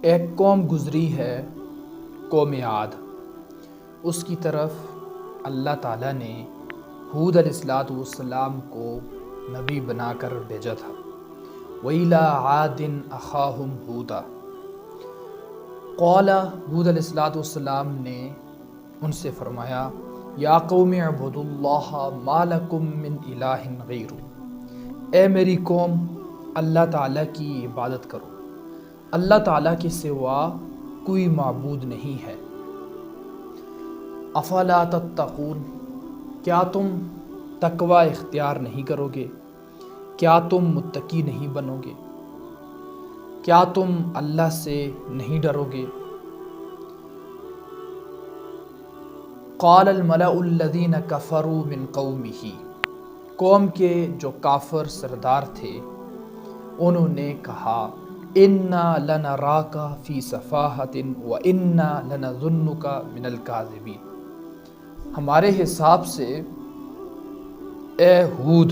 ایک قوم گزری ہے، قوم عاد۔ اس کی طرف اللہ تعالیٰ نے ہود علیہ السلام کو نبی بنا کر بھیجا تھا۔ وَإِلَىٰ عَادٍ أَخَاهُمْ هُودًا۔ قال ہود علیہ السلام نے ان سے فرمایا، یا قوم اعبدوا اللہ ما لکم من الہ غیرہ، اے میری قوم اللہ تعالیٰ کی عبادت کرو، اللہ تعالیٰ کے سوا کوئی معبود نہیں ہے۔ افلا تتقون، کیا تم تقوی اختیار نہیں کرو گے؟ کیا تم متقی نہیں بنو گے؟ کیا تم اللہ سے نہیں ڈرو گے؟ قال الملأ الذین کفروا من قومہ، قوم کے جو کافر سردار تھے انہوں نے کہا، انا لنراک فی سفاہۃ وانا لنظنک من الکاذبین، ہمارے حساب سے اے ہود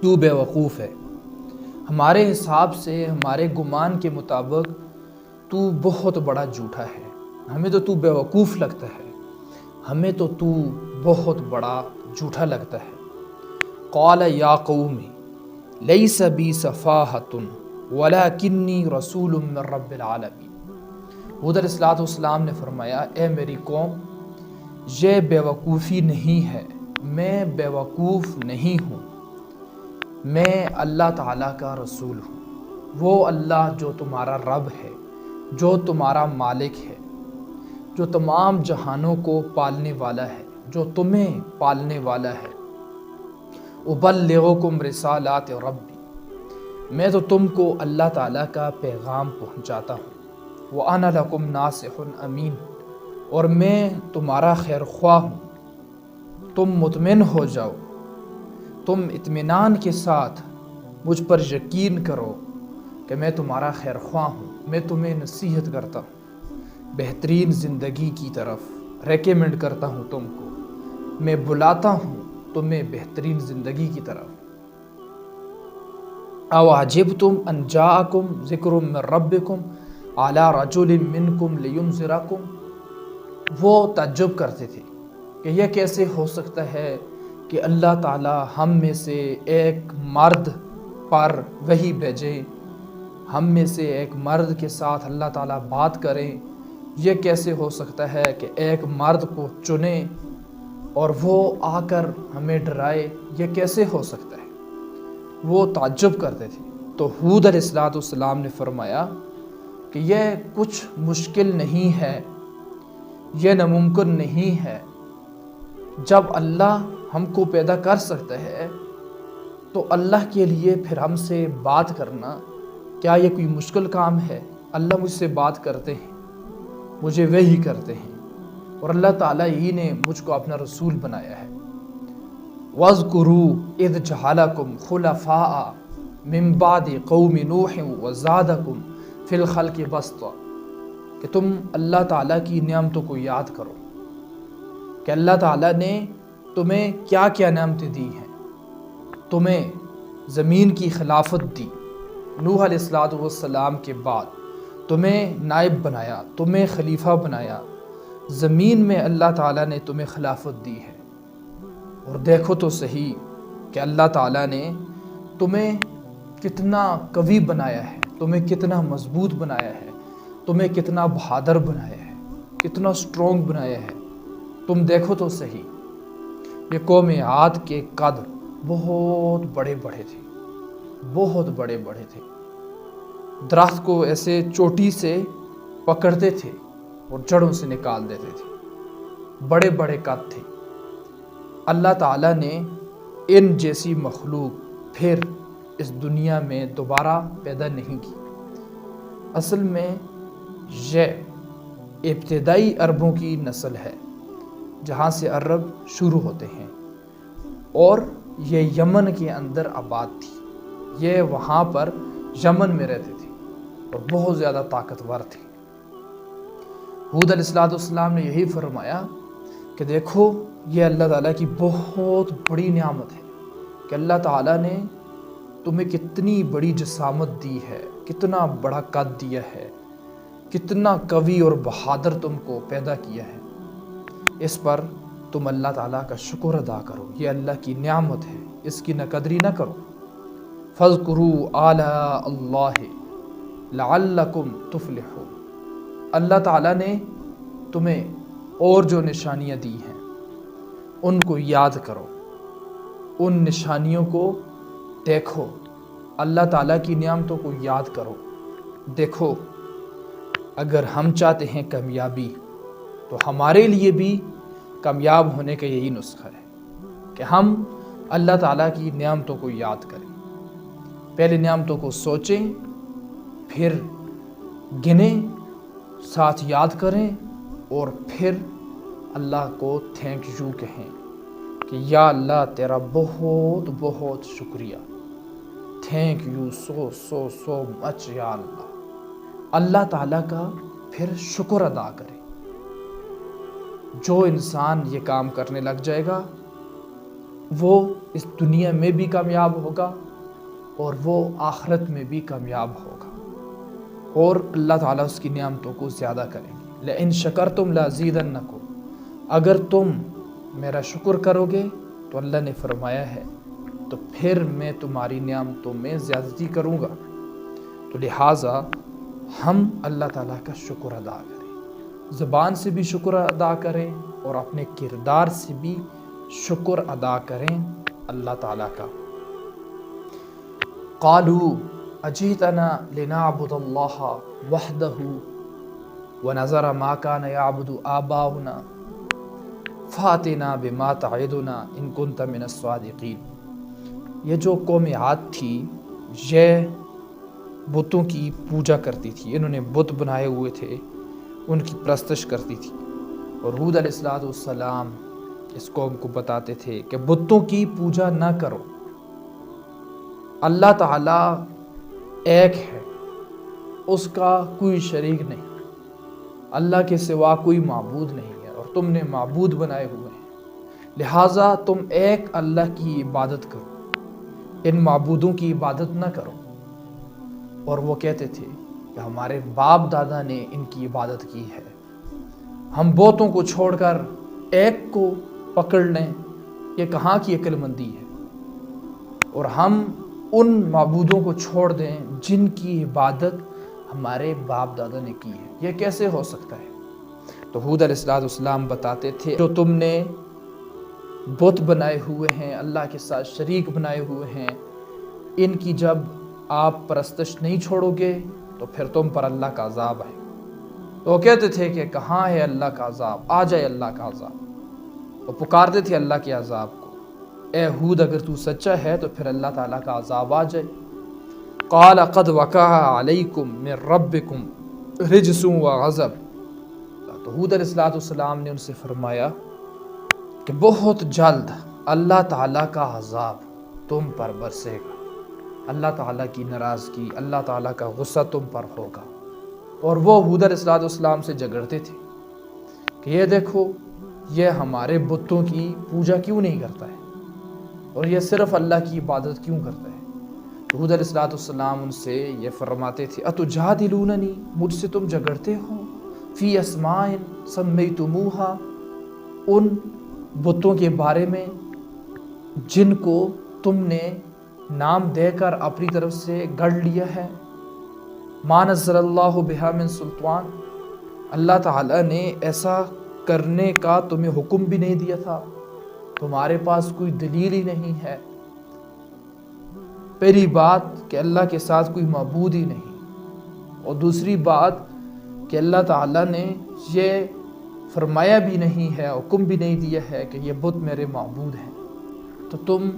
تو بے وقوف ہے، ہمارے حساب سے ہمارے گمان کے مطابق تو بہت بڑا جھوٹا ہے، ہمیں تو بے وقوف لگتا ہے، ہمیں تو بہت بڑا جھوٹا لگتا ہے۔ قال یا قوم لیس بی سفاہۃ ولکنی رسول من رب العالمین، ہود علیہ السلام نے فرمایا، اے میری قوم یہ بے وقوفی نہیں ہے، میں بے وقوف نہیں ہوں، میں اللہ تعالیٰ کا رسول ہوں، وہ اللہ جو تمہارا رب ہے، جو تمہارا مالک ہے، جو تمام جہانوں کو پالنے والا ہے، جو تمہیں پالنے والا ہے۔ ابلغکم رسالات ربی، میں تو تم کو اللہ تعالیٰ کا پیغام پہنچاتا ہوں۔ وَأَنَا لَكُمْ نَاصِحٌ امین، اور میں تمہارا خیر خواہ ہوں، تم مطمئن ہو جاؤ، تم اطمینان کے ساتھ مجھ پر یقین کرو کہ میں تمہارا خیر خواہ ہوں، میں تمہیں نصیحت کرتا ہوں، بہترین زندگی کی طرف ریکمینڈ کرتا ہوں تم کو، میں بلاتا ہوں تمہیں بہترین زندگی کی طرف۔ اَوَعَجِبْتُمْ أَنْ جَاءَكُمْ ذِكْرٌ مِّن رَبِّكُمْ عَلَىٰ رَجُلٍ مِّنْكُمْ لِيُنذِرَكُمْ، وہ تعجب کرتے تھے کہ یہ کیسے ہو سکتا ہے کہ اللہ تعالیٰ ہم میں سے ایک مرد پر وحی بھیجے، ہم میں سے ایک مرد کے ساتھ اللہ تعالیٰ بات کریں، یہ کیسے ہو سکتا ہے کہ ایک مرد کو چنے اور وہ آ کر ہمیں ڈرائے، یہ کیسے ہو سکتا ہے؟ وہ تعجب کرتے تھے۔ تو ہود علیہ السلام نے فرمایا کہ یہ کچھ مشکل نہیں ہے، یہ ناممکن نہیں ہے، جب اللہ ہم کو پیدا کر سکتا ہے تو اللہ کے لیے پھر ہم سے بات کرنا کیا یہ کوئی مشکل کام ہے؟ اللہ مجھ سے بات کرتے ہیں، مجھے وحی کرتے ہیں، اور اللہ تعالیٰ ہی نے مجھ کو اپنا رسول بنایا ہے۔ وَاذْكُرُوا إِذْ جَعَلَكُمْ خُلَفَاءَ مِن بَعْدِ قَوْمِ نُوحٍ وَزَادَكُمْ فِي الْخَلْقِ بَسْطًا، کہ تم اللہ تعالیٰ کی نعمتوں کو یاد کرو کہ اللہ تعالیٰ نے تمہیں کیا کیا نعمتیں دی ہیں، تمہیں زمین کی خلافت دی، نوح علیہ السلام کے بعد تمہیں نائب بنایا، تمہیں خلیفہ بنایا، زمین میں اللہ تعالیٰ نے تمہیں خلافت دی ہے۔ اور دیکھو تو صحیح کہ اللہ تعالیٰ نے تمہیں کتنا قوی بنایا ہے، تمہیں کتنا مضبوط بنایا ہے، تمہیں کتنا بہادر بنایا ہے، کتنا سٹرونگ بنایا ہے۔ تم دیکھو تو صحیح، یہ قوم عاد کے قد بہت بڑے بڑے تھے، بہت بڑے بڑے تھے، درخت کو ایسے چوٹی سے پکڑتے تھے اور جڑوں سے نکال دیتے تھے، بڑے بڑے قد تھے۔ اللہ تعالیٰ نے ان جیسی مخلوق پھر اس دنیا میں دوبارہ پیدا نہیں کی۔ اصل میں یہ ابتدائی عربوں کی نسل ہے، جہاں سے عرب شروع ہوتے ہیں، اور یہ یمن کے اندر آباد تھی، یہ وہاں پر یمن میں رہتے تھے اور بہت زیادہ طاقتور تھے۔ ہود علیہ السلام نے یہی فرمایا کہ دیکھو یہ اللہ تعالیٰ کی بہت بڑی نعمت ہے کہ اللہ تعالیٰ نے تمہیں کتنی بڑی جسامت دی ہے، کتنا بڑا قد دیا ہے، کتنا قوی اور بہادر تم کو پیدا کیا ہے، اس پر تم اللہ تعالیٰ کا شکر ادا کرو۔ یہ اللہ کی نعمت ہے، اس کی ناقدری نہ کرو۔ فَاذْكُرُوا آلَاءَ اللَّهِ لَعَلَّكُمْ تُفْلِحُونَ، اللہ تعالیٰ نے تمہیں اور جو نشانیاں دی ہیں ان کو یاد کرو، ان نشانیوں کو دیکھو، اللہ تعالیٰ کی نعمتوں کو یاد کرو۔ دیکھو، اگر ہم چاہتے ہیں کامیابی تو ہمارے لیے بھی کامیاب ہونے کا یہی نسخہ ہے کہ ہم اللہ تعالیٰ کی نعمتوں کو یاد کریں۔ پہلے نعمتوں کو سوچیں، پھر گنیں، ساتھ یاد کریں، اور پھر اللہ کو تھینک یو کہیں کہ یا اللہ تیرا بہت بہت شکریہ، تھینک یو سو مچ یا اللہ۔ اللہ تعالیٰ کا پھر شکر ادا کریں۔ جو انسان یہ کام کرنے لگ جائے گا وہ اس دنیا میں بھی کامیاب ہوگا اور وہ آخرت میں بھی کامیاب ہوگا، اور اللہ تعالیٰ اس کی نعمتوں کو زیادہ کریں گے۔ لَإِن شَكَرْتُمْ لَأَزِيدَنَّكُمْ، اگر تم میرا شکر کرو گے تو اللہ نے فرمایا ہے تو پھر میں تمہاری نعمتوں میں زیادتی کروں گا۔ تو لہٰذا ہم اللہ تعالیٰ کا شکر ادا کریں، زبان سے بھی شکر ادا کریں اور اپنے کردار سے بھی شکر ادا کریں اللہ تعالیٰ کا۔ قالوا اجئتنا لنعبد اللہ وحدہ ونذر ما كان يعبد آباؤنا فاتنا بما تعدنا ان كنت من الصادقین۔ یہ جو قوم عاد تھی یہ بتوں کی پوجا کرتی تھی، انہوں نے بت بنائے ہوئے تھے، ان کی پرستش کرتی تھی، اور ہود علیہ السلام اس قوم کو بتاتے تھے کہ بتوں کی پوجا نہ کرو، اللہ تعالیٰ ایک ہے، اس کا کوئی شریک نہیں، اللہ کے سوا کوئی معبود نہیں ہے، اور تم نے معبود بنائے ہوئے ہیں، لہٰذا تم ایک اللہ کی عبادت کرو، ان معبودوں کی عبادت نہ کرو۔ اور وہ کہتے تھے کہ ہمارے باپ دادا نے ان کی عبادت کی ہے، ہم بتوں کو چھوڑ کر ایک کو پکڑ لیں، یہ کہاں کی عقل مندی ہے، اور ہم ان معبودوں کو چھوڑ دیں جن کی عبادت ہمارے باپ دادا نے کی ہے، یہ کیسے ہو سکتا ہے؟ تو ہود علیہ السلام بتاتے تھے جو تم نے بت بنائے ہوئے ہیں، اللہ کے ساتھ شریک بنائے ہوئے ہیں، ان کی جب آپ پرستش نہیں چھوڑو گے تو پھر تم پر اللہ کا عذاب آئے گا۔ تو وہ کہتے تھے کہ کہاں ہے اللہ کا عذاب، آ جائے اللہ کا عذاب، وہ پکارتے تھے اللہ کے عذاب کو، اے ہود اگر تو سچا ہے تو پھر اللہ تعالیٰ کا عذاب آ جائے۔ قال قد وقع علیکم من ربکم رجس وغضب، تو ہود علیہ السلام نے ان سے فرمایا کہ بہت جلد اللہ تعالیٰ کا عذاب تم پر برسے گا، اللہ تعالیٰ کی ناراضگی، اللہ تعالیٰ کا غصہ تم پر ہوگا۔ اور وہ ہود علیہ السلام سے جھگڑتے تھے کہ یہ دیکھو یہ ہمارے بتوں کی پوجا کیوں نہیں کرتا ہے، اور یہ صرف اللہ کی عبادت کیوں کرتا ہے۔ تو ہود علیہ السلام ان سے یہ فرماتے تھے اتجادلوننی، مجھ سے تم جھگڑتے ہو، فی اسماء سمیتموہا، ان بتوں کے بارے میں جن کو تم نے نام دے کر اپنی طرف سے گڑھ لیا ہے، ما نزل اللہ بہا من سلطان، اللہ تعالیٰ نے ایسا کرنے کا تمہیں حکم بھی نہیں دیا تھا، تمہارے پاس کوئی دلیل ہی نہیں ہے۔ پہلی بات کہ اللہ کے ساتھ کوئی معبود ہی نہیں، اور دوسری بات کہ اللہ تعالیٰ نے یہ فرمایا بھی نہیں ہے، حکم بھی نہیں دیا ہے کہ یہ بت میرے معبود ہیں، تو تم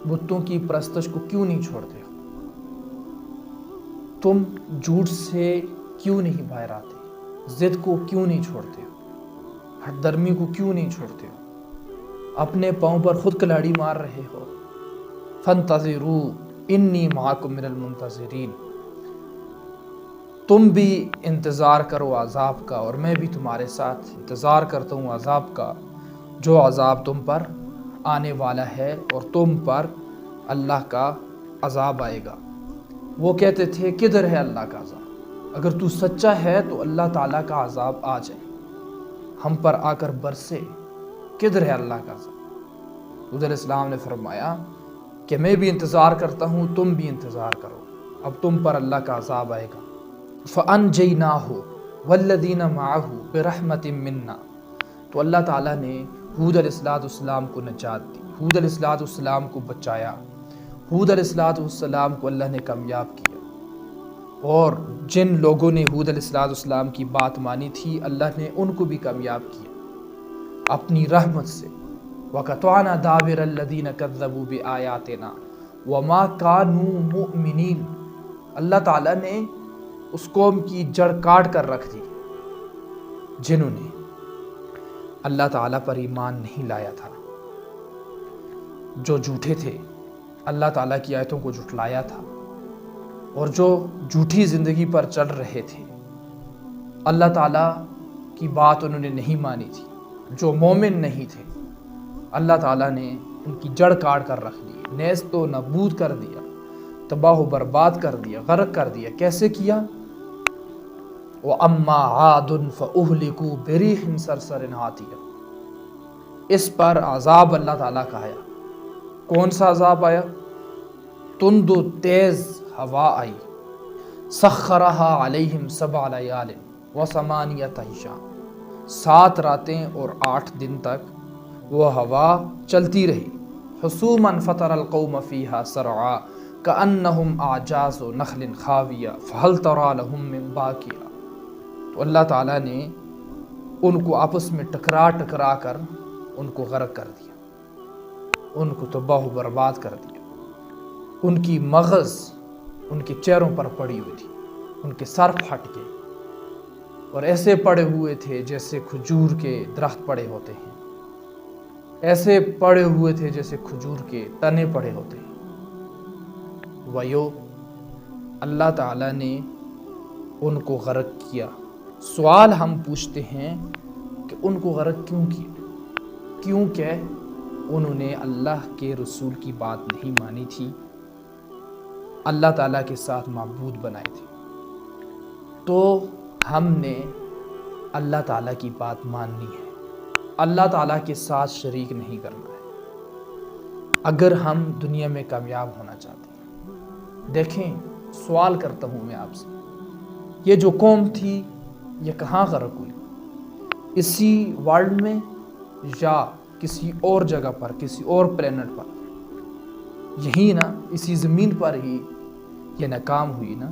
بتوں کی پرستش کو کیوں نہیں چھوڑتے ہو؟ تم جھوٹ سے کیوں نہیں باہر آتے؟ ضد کو کیوں نہیں چھوڑتے ہو؟ ہٹ درمی کو کیوں نہیں چھوڑتے ہو؟ اپنے پاؤں پر خود کلاڑی مار رہے ہو۔ فانتظروا انی معکم من المنتظرین، تم بھی انتظار کرو عذاب کا، اور میں بھی تمہارے ساتھ انتظار کرتا ہوں عذاب کا، جو عذاب تم پر آنے والا ہے، اور تم پر اللہ کا عذاب آئے گا۔ وہ کہتے تھے کدھر ہے اللہ کا عذاب؟ اگر تو سچا ہے تو اللہ تعالیٰ کا عذاب آ جائے، ہم پر آ کر برسے، کدھر ہے اللہ کا عذاب؟ حود علیہ السلام نے فرمایا کہ میں بھی انتظار کرتا ہوں، تم بھی انتظار کرو، اب تم پر اللہ کا عذاب آئے گا۔ فَأَنْجَيْنَاهُ وَالَّذِينَ مَعَهُ بِرَحْمَةٍ مِّنَّا، تو اللہ تعالیٰ نے حود علیہ السلام کو نجات دی، حود علیہ السلام کو بچایا، حود علیہ السلام کو اللہ نے کامیاب کیا، اور جن لوگوں نے حود علیہ السلام کی بات مانی تھی اللہ نے ان کو بھی کامیاب کیا اپنی رحمت سے۔ وَقَطَعْنَا دَابِرَ الَّذِينَ كَذَّبُوا بِآيَاتِنَا وَمَا كَانُوا مُؤْمِنِينَ، اللہ تعالیٰ نے اس قوم کی جڑ کاٹ کر رکھ دی جنہوں نے اللہ تعالیٰ پر ایمان نہیں لایا تھا، جو جھوٹے تھے، اللہ تعالیٰ کی آیتوں کو جھٹلایا تھا، اور جو جھوٹی زندگی پر چل رہے تھے، اللہ تعالیٰ کی بات انہوں نے نہیں مانی تھی، جو مومن نہیں تھے، اللہ تعالیٰ نے ان کی جڑ کاٹ کر رکھ دی، نیست و نابود کر دیا، تباہ و برباد کر دیا، غرق کر دیا۔ کیسے کیا؟ وَأَمَّا عَادٌ فَأُهْلِكُوا بِرِيحٍ صَرْصَرٍ عَاتِيَةٍ، اس پر عذاب اللہ تعالیٰ کا آیا۔ کون سا عذاب آیا؟ تند و تیز ہوا آئی، سخرها علیہم 7 لیال و8 ایام، 7 راتیں اور 8 دن تک وہ ہوا چلتی رہی۔ حسوما فطر القوم فیہا سرعا کأنہم اعجاز نخل خاویہ فہل تری لہم من باقیہ، تو اللہ تعالیٰ نے ان کو آپس میں ٹکرا کر ان کو غرق کر دیا، ان کو تباہ و برباد کر دیا۔ ان کی مغز ان کے چہروں پر پڑی ہوئی تھی، ان کے سر پھٹ گئے اور ایسے پڑے ہوئے تھے جیسے کھجور کے درخت پڑے ہوتے ہیں، ایسے پڑے ہوئے تھے جیسے کھجور کے تنے پڑے ہوتے ہیں۔ ویو اللہ تعالیٰ نے ان کو غرق کیا۔ سوال ہم پوچھتے ہیں کہ ان کو غرق کیوں کیا؟ کیونکہ انہوں نے اللہ کے رسول کی بات نہیں مانی تھی، اللہ تعالیٰ کے ساتھ معبود بنائے تھے۔ تو ہم نے اللہ تعالیٰ کی بات ماننی ہے، اللہ تعالیٰ کے ساتھ شریک نہیں کرنا ہے اگر ہم دنیا میں کامیاب ہونا چاہتے ہیں۔ دیکھیں، سوال کرتا ہوں میں آپ سے، یہ جو قوم تھی یہ کہاں غرق ہوئی؟ اسی ورلڈ میں یا کسی اور جگہ پر، کسی اور پلینٹ پر؟ یہی نا، اسی زمین پر ہی یہ ناکام ہوئی نا،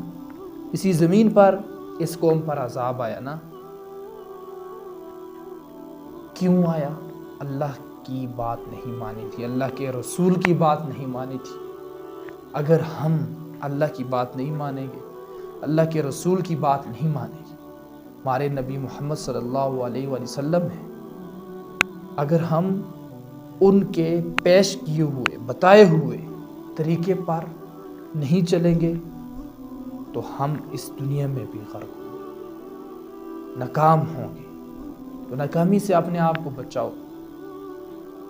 اسی زمین پر اس قوم پر عذاب آیا نا۔ کیوں آیا؟ اللہ کی بات نہیں مانی تھی، اللہ کے رسول کی بات نہیں مانی تھی۔ اگر ہم اللہ کی بات نہیں مانیں گے، اللہ کے رسول کی بات نہیں مانیں گے، ہمارے نبی محمد صلی اللہ علیہ وآلہ وسلم ہیں، اگر ہم ان کے پیش کیے ہوئے بتائے ہوئے طریقے پر نہیں چلیں گے تو ہم اس دنیا میں بھی غرق ہوں گے، ناکام ہوں گے۔ تو ناکامی سے اپنے آپ کو بچاؤ،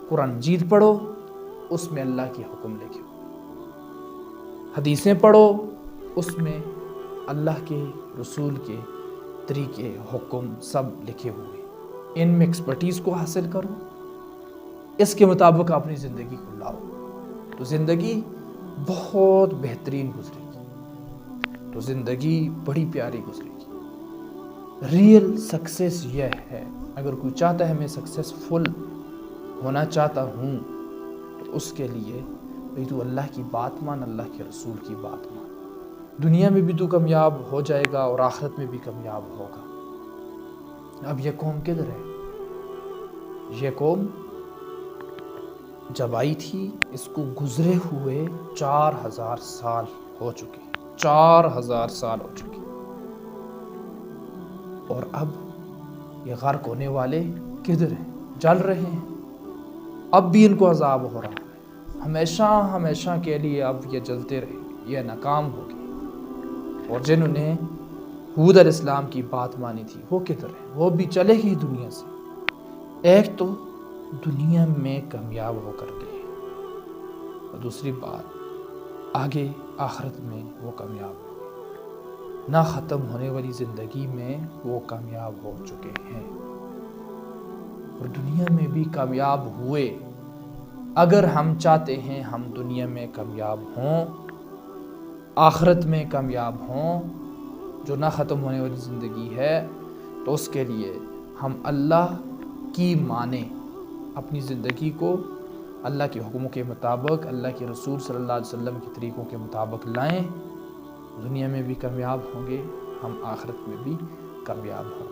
قرآن مجید پڑھو، اس میں اللہ کے حکم لکھے ہوئے، حدیثیں پڑھو، اس میں اللہ کے رسول کے طریقے، حکم سب لکھے ہوئے، ان میں ایکسپرٹیز کو حاصل کرو، اس کے مطابق اپنی زندگی کو لاؤ، تو زندگی بہت بہترین گزرے گی، تو زندگی بڑی پیاری گزرے گی۔ ریئل سکسیس یہ ہے، اگر کوئی چاہتا ہے میں سکسیسفل ہونا چاہتا ہوں تو اس کے لیے بھئی تو اللہ کی بات مان، اللہ کے رسول کی بات مان، دنیا میں بھی تو کامیاب ہو جائے گا اور آخرت میں بھی کامیاب ہوگا۔ اب یہ قوم کدھر ہے؟ یہ قوم جب آئی تھی اس کو گزرے ہوئے 4000 سال ہو چکے، 4000 سال ہو چکے، اور اب یہ غرق ہونے والے کدھر ہیں؟ جل رہے ہیں، اب بھی ان کو عذاب ہو رہا ہے، ہمیشہ کے لیے اب یہ جلتے رہے، یہ ناکام ہو گئے۔ اور جنہوں نے حود علیہ السلام کی بات مانی تھی وہ کدھر ہیں؟ وہ بھی چلے گئے دنیا سے۔ ایک تو دنیا میں کامیاب ہو کر گئے، اور دوسری بات آگے آخرت میں وہ کامیاب ہو گئے۔ نہ ختم ہونے والی زندگی میں وہ کامیاب ہو چکے ہیں اور دنیا میں بھی کامیاب ہوئے۔ اگر ہم چاہتے ہیں ہم دنیا میں کامیاب ہوں، آخرت میں کامیاب ہوں، جو نہ ختم ہونے والی زندگی ہے، تو اس کے لیے ہم اللہ کی مانیں، اپنی زندگی کو اللہ کے حکموں کے مطابق، اللہ کے رسول صلی اللہ علیہ وسلم کے طریقوں کے مطابق لائیں۔ دنیا میں بھی کامیاب ہوں گے، ہم آخرت میں بھی کامیاب ہوں گے۔